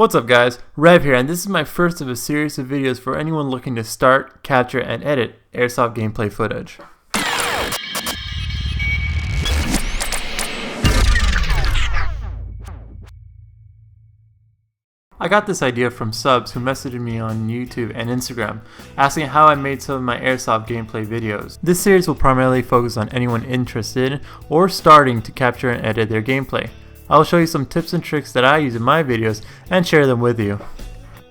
What's up guys, Rev here, and this is my first of a series of videos for anyone looking to start, capture, and edit Airsoft gameplay footage. I got this idea from subs who messaged me on YouTube and Instagram asking how I made some of my Airsoft gameplay videos. This series will primarily focus on anyone interested or starting to capture and edit their gameplay. I will show you some tips and tricks that I use in my videos and share them with you.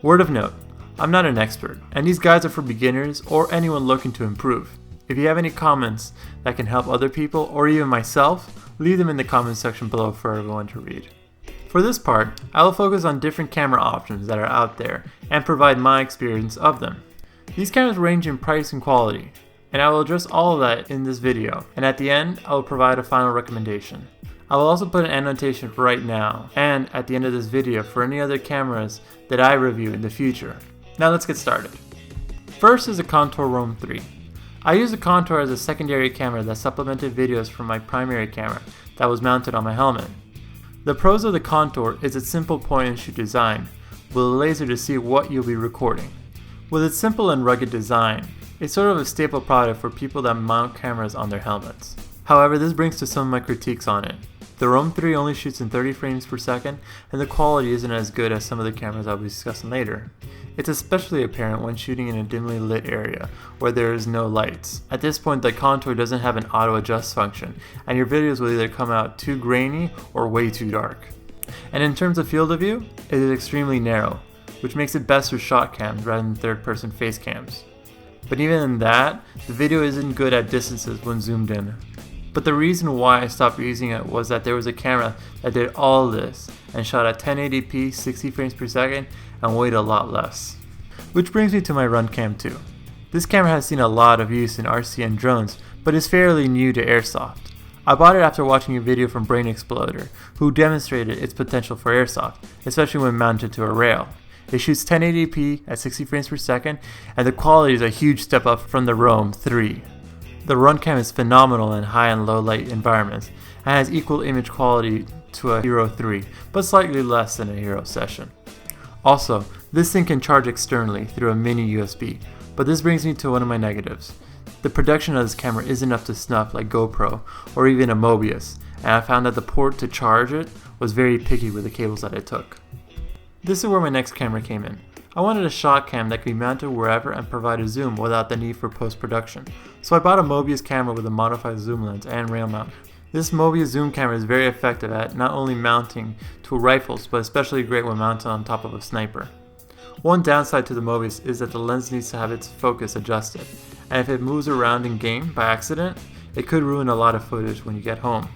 Word of note, I'm not an expert, and these guides are for beginners or anyone looking to improve. If you have any comments that can help other people or even myself, leave them in the comments section below for everyone to read. For this part, I will focus on different camera options that are out there and provide my experience of them. These cameras range in price and quality, and I will address all of that in this video, and at the end, I will provide a final recommendation. I will also put an annotation right now and at the end of this video for any other cameras that I review in the future. Now let's get started. First is the Contour Roam 3. I use the Contour as a secondary camera that supplemented videos from my primary camera that was mounted on my helmet. The pros of the Contour is its simple point and shoot design with a laser to see what you'll be recording. With its simple and rugged design, it's sort of a staple product for people that mount cameras on their helmets. However, this brings to some of my critiques on it. The Roam 3 only shoots in 30 frames per second, and the quality isn't as good as some of the cameras I'll be discussing later. It's especially apparent when shooting in a dimly lit area where there is no lights. At this point, the Contour doesn't have an auto adjust function, and your videos will either come out too grainy or way too dark. And in terms of field of view, it is extremely narrow, which makes it best for shot cams rather than third-person face cams. But even in that, the video isn't good at distances when zoomed in. But the reason why I stopped using it was that there was a camera that did all this and shot at 1080p 60 frames per second and weighed a lot less. Which brings me to my Runcam 2. This camera has seen a lot of use in RC and drones, but is fairly new to Airsoft. I bought it after watching a video from Brain Exploder, who demonstrated its potential for Airsoft, especially when mounted to a rail. It shoots 1080p at 60 frames per second, and the quality is a huge step up from the Roam 3. The Runcam is phenomenal in high and low light environments and has equal image quality to a Hero 3, but slightly less than a Hero Session. Also, this thing can charge externally through a mini USB, but this brings me to one of my negatives. The production of this camera isn't up to snuff like Gopro or even a Mobius, and I found that the port to charge it was very picky with the cables that I took. This is where my next camera came in. I wanted a shot cam that could be mounted wherever and provide a zoom without the need for post-production, so I bought a Mobius camera with a modified zoom lens and rail mount. This Mobius zoom camera is very effective at not only mounting to rifles, but especially great when mounted on top of a sniper. One downside to the Mobius is that the lens needs to have its focus adjusted, and if it moves around in game by accident, it could ruin a lot of footage when you get home.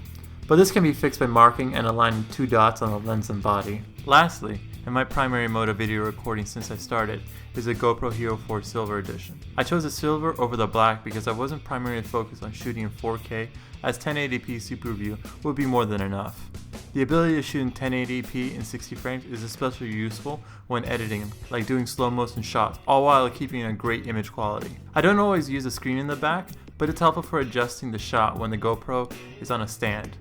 But this can be fixed by marking and aligning two dots on the lens and body. Lastly, and my primary mode of video recording since I started, is a GoPro Hero 4 Silver Edition. I chose the silver over the black because I wasn't primarily focused on shooting in 4K, as 1080p Super View would be more than enough. The ability to shoot in 1080p in 60 frames is especially useful when editing, like doing slow motion shots, all while keeping a great image quality. I don't always use a screen in the back, but it's helpful for adjusting the shot when the GoPro is on a stand.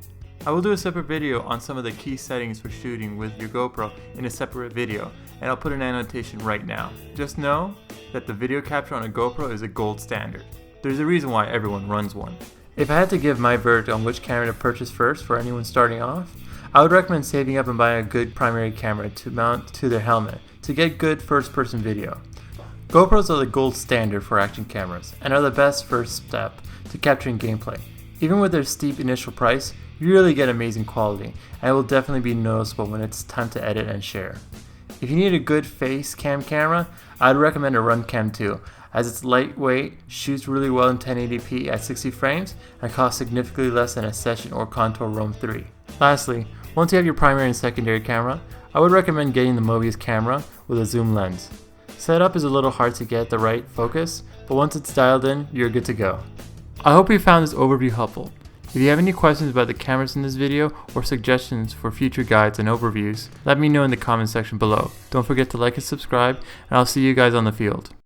I will do a separate video on some of the key settings for shooting with your GoPro in a separate video, and I'll put an annotation right now. Just know that the video capture on a GoPro is a gold standard. There's a reason why everyone runs one. If I had to give my verdict on which camera to purchase first for anyone starting off, I would recommend saving up and buying a good primary camera to mount to their helmet to get good first-person video. GoPros are the gold standard for action cameras and are the best first step to capturing gameplay. Even with their steep initial price, you really get amazing quality, and it will definitely be noticeable when it's time to edit and share. If you need a good face cam camera, I'd recommend a Runcam 2, as it's lightweight, shoots really well in 1080p at 60 frames, and costs significantly less than a Session or Contour Roam 3. Lastly, once you have your primary and secondary camera, I would recommend getting the Mobius camera with a zoom lens. Setup is a little hard to get the right focus, but once it's dialed in, you're good to go. I hope you found this overview helpful. If you have any questions about the cameras in this video or suggestions for future guides and overviews, let me know in the comment section below. Don't forget to like and subscribe, and I'll see you guys on the field.